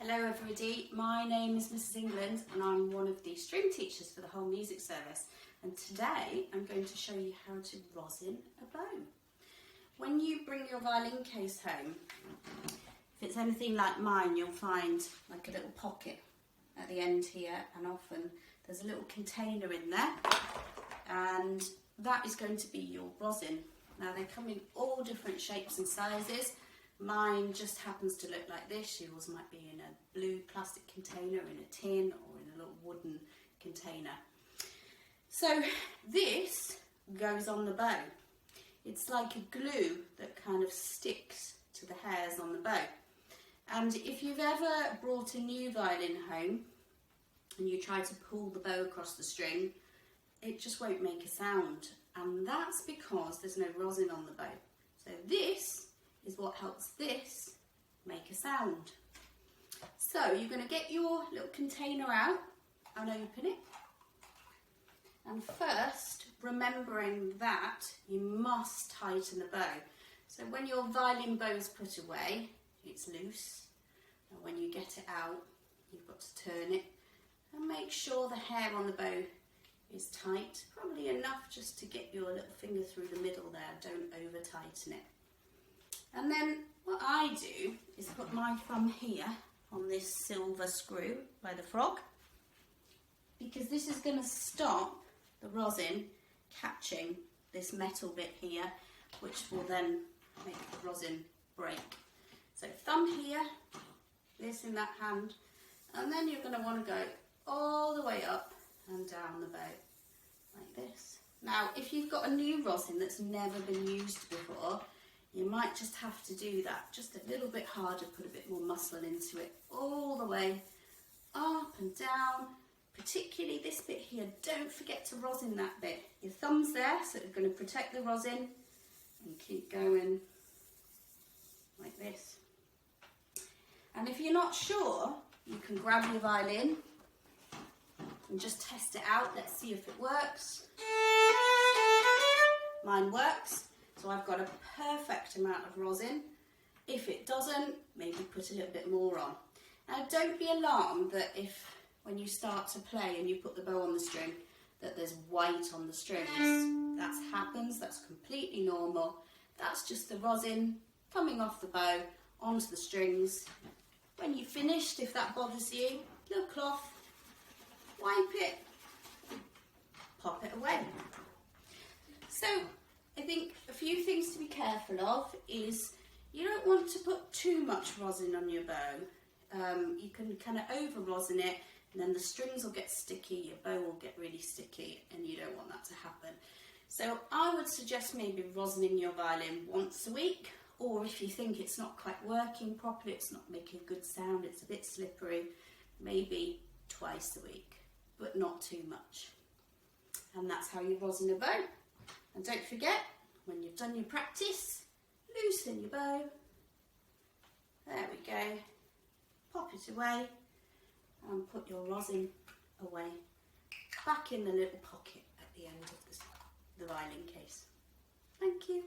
Hello everybody, my name is Mrs England and I'm one of the string teachers for the whole music service, and today I'm going to show you how to rosin a bow. When you bring your violin case home, if it's anything like mine, you'll find like a little pocket at the end here, and often there's a little container in there, and that is going to be your rosin. Now they come in all different shapes and sizes. Mine just happens to look like this. Yours might be in a blue plastic container, in a tin, or in a little wooden container. So this goes on the bow. It's like a glue that kind of sticks to the hairs on the bow. And if you've ever brought a new violin home and you try to pull the bow across the string, it just won't make a sound. And that's because there's no rosin on the bow. So this is what helps this make a sound. So you're going to get your little container out and open it. And first, remembering that you must tighten the bow. So when your violin bow is put away, it's loose. And when you get it out, you've got to turn it and make sure the hair on the bow is tight. Probably enough just to get your little finger through the middle there. Don't over tighten it. And then what I do is put my thumb here on this silver screw by the frog, because this is going to stop the rosin catching this metal bit here, which will then make the rosin break. So thumb here, this in that hand, and then you're going to want to go all the way up and down the bow like this. Now if you've got a new rosin that's never been used before, you might just have to do that just a little bit harder, put a bit more muscle into it, all the way up and down, particularly this bit here. Don't forget to rosin that bit. Your thumb's there, so it's going to protect the rosin, and keep going like this. And if you're not sure, you can grab your violin and just test it out. Let's see if it works. Mine works. So I've got a perfect amount of rosin. If it doesn't, maybe put a little bit more on. Now don't be alarmed that if when you start to play and you put the bow on the string that there's white on the strings. That happens, that's completely normal. That's just the rosin coming off the bow onto the strings. When you've finished, if that bothers you, little cloth, wipe it, pop it away. So I think a few things to be careful of is you don't want to put too much rosin on your bow. You can kind of over rosin it, and then the strings will get sticky, your bow will get really sticky, and you don't want that to happen. So I would suggest maybe rosining your violin once a week, or if you think it's not quite working properly, it's not making a good sound, it's a bit slippery, maybe twice a week, but not too much. And that's how you rosin a bow. And don't forget, when you've done your practice, loosen your bow. There we go. Pop it away and put your rosin away back in the little pocket at the end of the violin case. Thank you.